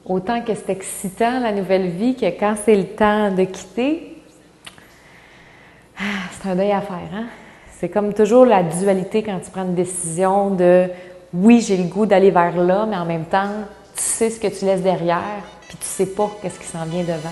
Autant que c'est excitant, la nouvelle vie, que quand c'est le temps de quitter, c'est un deuil à faire, hein? C'est comme toujours la dualité quand tu prends une décision de « oui, j'ai le goût d'aller vers là », mais en même temps, tu sais ce que tu laisses derrière, puis tu sais pas qu'est-ce qui s'en vient devant.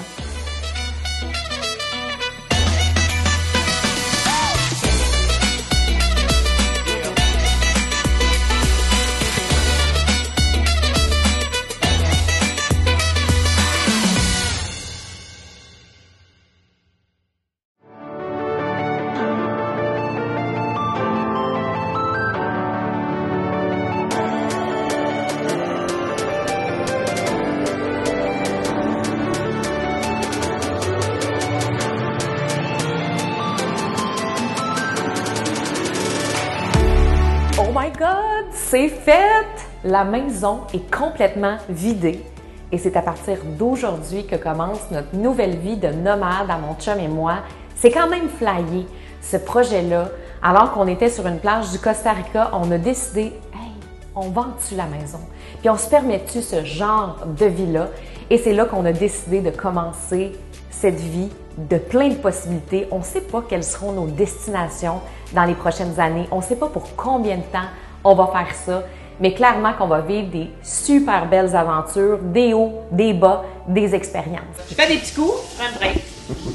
Oh my God, c'est fait! La maison est complètement vidée et c'est à partir d'aujourd'hui que commence notre nouvelle vie de nomade à mon chum et moi. C'est quand même flyé, ce projet-là. Alors qu'on était sur une plage du Costa Rica, on a décidé, hey, on vend-tu la maison? Puis on se permet-tu ce genre de vie-là? Et c'est là qu'on a décidé de commencer cette vie de plein de possibilités. On ne sait pas quelles seront nos destinations dans les prochaines années. On ne sait pas pour combien de temps on va faire ça, mais clairement qu'on va vivre des super belles aventures, des hauts, des bas, des expériences. Je fais des petits coups, je prends un break.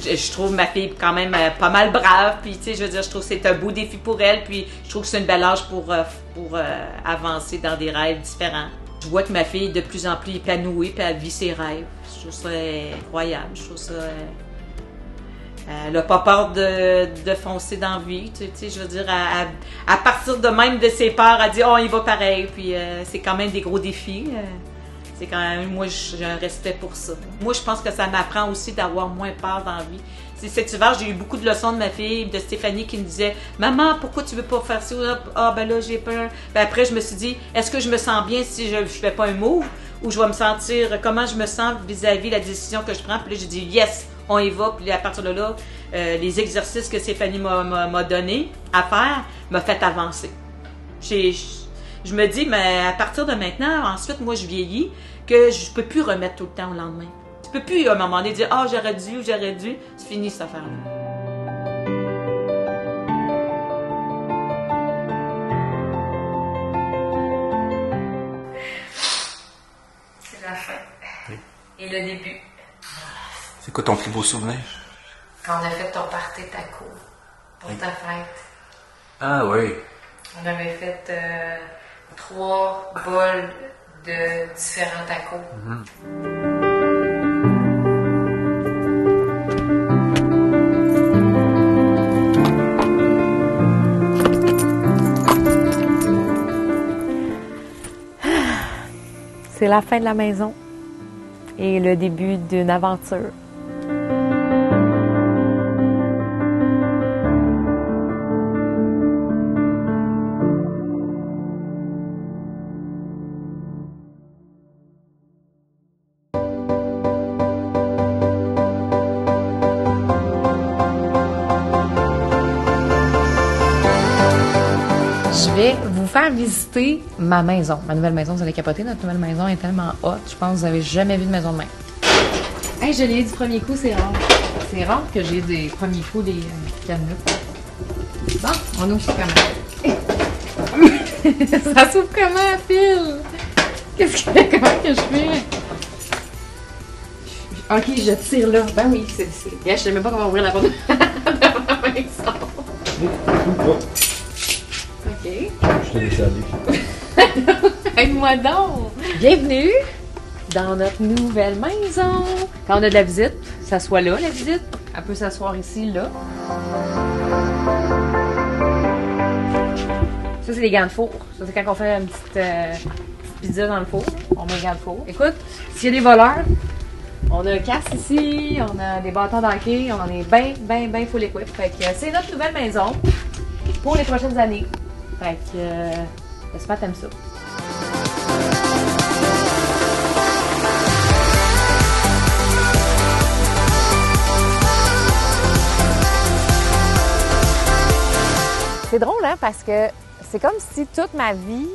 Je trouve ma fille quand même pas mal brave, puis tu sais, je veux dire, je trouve que c'est un beau défi pour elle, puis je trouve que c'est une belle âge pour avancer dans des rêves différents. Je vois que ma fille est de plus en plus épanouie, puis elle vit ses rêves. Je trouve ça incroyable, je trouve ça... Elle n'a pas peur de foncer dans la vie, tu sais, je veux dire, à partir de même de ses peurs, elle dit « oh, il va pareil », puis c'est quand même des gros défis. C'est quand même, moi, j'ai un respect pour ça. Moi, je pense que ça m'apprend aussi d'avoir moins peur dans la vie. Cet hiver, j'ai eu beaucoup de leçons de ma fille, de Stéphanie, qui me disait « Maman, pourquoi tu veux pas faire ça? » Ah, ben là, j'ai peur. Ben après, je me suis dit « Est-ce que je me sens bien si je fais pas un move? Ou je vais me sentir, comment je me sens vis-à-vis de la décision que je prends? » Puis là, j'ai dit « Yes! » On y va, puis à partir de là, les exercices que Stéphanie m'a donné à faire m'a fait avancer. Je me dis, mais à partir de maintenant, ensuite, moi, je vieillis, que je peux plus remettre tout le temps au lendemain. Tu peux plus, à un moment donné, dire « Ah, j'aurais dû ou j'aurais dû ». C'est fini, cette affaire-là. C'est la fin. Oui. Et le début. C'est quoi ton plus beau souvenir? Quand on a fait ton party taco pour ta fête. Ah oui. On avait fait 3 bols de différents tacos. C'est la fin de la maison et le début d'une aventure. Je vais vous faire visiter ma maison. Ma nouvelle maison, vous allez capoter. Notre nouvelle maison est tellement haute. Je pense que vous n'avez jamais vu de maison de même. Hey, je l'ai eu du premier coup, c'est rare. C'est rare que j'ai des premiers coups des cadenas. Bon, on ouvre ça comment? Ça s'ouvre comment, Phil? Comment que je fais? Ok, je tire là. Ben oui, c'est... Je sais même pas comment ouvrir la porte de ma maison. OK. Je te laisse aller. Aide-moi donc! Bienvenue dans notre nouvelle maison. Quand on a de la visite, s'assoit là, la visite. Elle peut s'asseoir ici, là. Ça, c'est les gants de four. Ça, c'est quand on fait une petite pizza dans le four. On met les gants de four. Écoute, s'il y a des voleurs, on a un casque ici, on a des bâtons d'hockey, on en est bien full equip. Fait que c'est notre nouvelle maison pour les prochaines années. Fait que j'espère que t'aimes ça. C'est drôle, hein, parce que c'est comme si toute ma vie,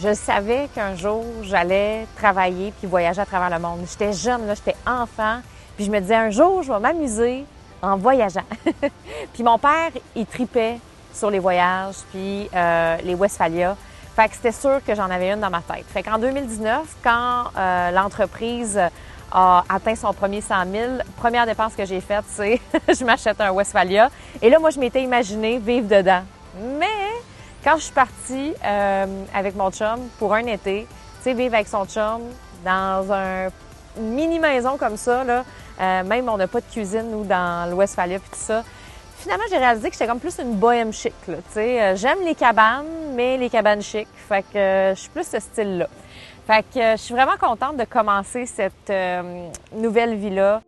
Je savais qu'un jour, j'allais travailler puis voyager à travers le monde. J'étais jeune, là, j'étais enfant, puis je me disais, un jour, je vais m'amuser en voyageant. Puis mon père, il tripait sur les voyages, puis les Westphalia. Fait que c'était sûr que j'en avais une dans ma tête. Fait qu'en 2019, quand l'entreprise a atteint son premier 100 000, première dépense que j'ai faite, c'est je m'achète un Westphalia. Et là, moi, je m'étais imaginé vivre dedans. Mais quand je suis partie avec mon chum pour un été, tu sais, vivre avec son chum dans une mini-maison comme ça, là, même on n'a pas de cuisine, nous, dans le Westphalia puis tout ça. Finalement, j'ai réalisé que j'étais comme plus une bohème chic, là, tu sais. J'aime les cabanes, mais les cabanes chic. Fait que je suis plus ce style-là. Fait que je suis vraiment contente de commencer cette nouvelle vie-là.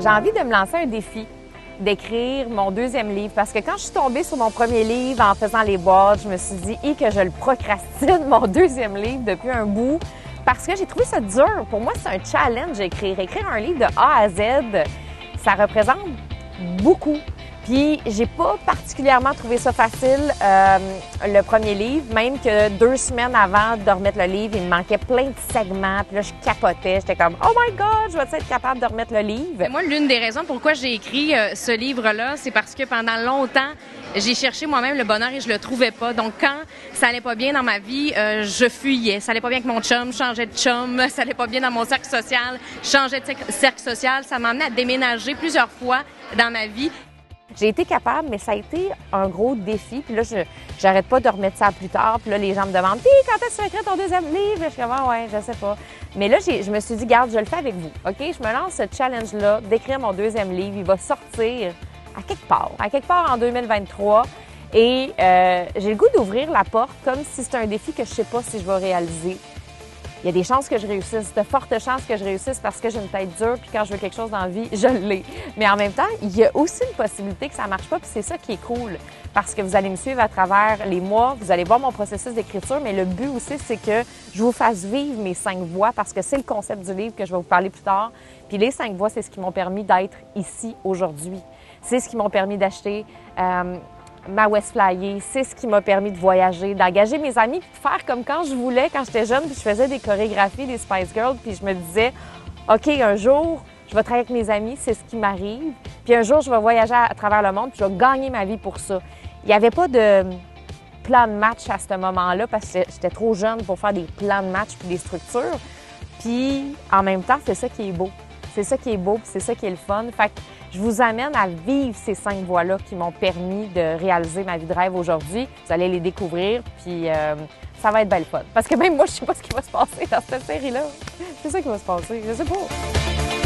J'ai envie de me lancer un défi, d'écrire mon deuxième livre. Parce que quand je suis tombée sur mon premier livre en faisant les boîtes, je me suis dit que je le procrastine, mon deuxième livre, depuis un bout. Parce que j'ai trouvé ça dur. Pour moi, c'est un challenge d'écrire. Écrire un livre de A à Z, ça représente beaucoup. Puis, j'ai pas particulièrement trouvé ça facile, le premier livre. Même que 2 semaines avant de remettre le livre, il me manquait plein de segments. Puis là, je capotais. J'étais comme, oh my God, je vais être capable de remettre le livre. Moi, l'une des raisons pourquoi j'ai écrit ce livre-là, c'est parce que pendant longtemps, j'ai cherché moi-même le bonheur et je le trouvais pas. Donc, quand ça allait pas bien dans ma vie, je fuyais. Ça allait pas bien avec mon chum, je changeais de chum. Ça allait pas bien dans mon cercle social, je changeais de cercle social. Ça m'emmenait à déménager plusieurs fois dans ma vie. J'ai été capable, mais ça a été un gros défi. Puis là, j'arrête pas de remettre ça plus tard. Puis là, les gens me demandent « Puis, quand est-ce que tu vas écrire ton deuxième livre? » Je suis comme « Ah ouais, je sais pas. » Mais là, je me suis dit « Garde, je le fais avec vous. OK? Je me lance ce challenge-là d'écrire mon deuxième livre. Il va sortir à quelque part en 2023. Et j'ai le goût d'ouvrir la porte comme si c'était un défi que je sais pas si je vais réaliser. Il y a des chances que je réussisse, de fortes chances que je réussisse parce que j'ai une tête dure puis quand je veux quelque chose dans la vie, je l'ai. Mais en même temps, il y a aussi une possibilité que ça marche pas puis c'est ça qui est cool parce que vous allez me suivre à travers les mois, vous allez voir mon processus d'écriture, mais le but aussi, c'est que je vous fasse vivre mes 5 voix parce que c'est le concept du livre que je vais vous parler plus tard. Puis les 5 voix, c'est ce qui m'ont permis d'être ici aujourd'hui. C'est ce qui m'ont permis d'acheter ma Westphalia, c'est ce qui m'a permis de voyager, d'engager mes amis, puis de faire comme quand je voulais, quand j'étais jeune, puis je faisais des chorégraphies, des Spice Girls, puis je me disais, OK, un jour, je vais travailler avec mes amis, c'est ce qui m'arrive, puis un jour, je vais voyager à travers le monde, puis je vais gagner ma vie pour ça. Il n'y avait pas de plan de match à ce moment-là, parce que j'étais trop jeune pour faire des plans de match puis des structures. Puis, en même temps, c'est ça qui est beau. C'est ça qui est beau, puis c'est ça qui est le fun. Fait que je vous amène à vivre ces 5 voies-là qui m'ont permis de réaliser ma vie de rêve aujourd'hui. Vous allez les découvrir, puis ça va être belle fun. Parce que même moi, je sais pas ce qui va se passer dans cette série-là. C'est ça qui va se passer, je sais pas.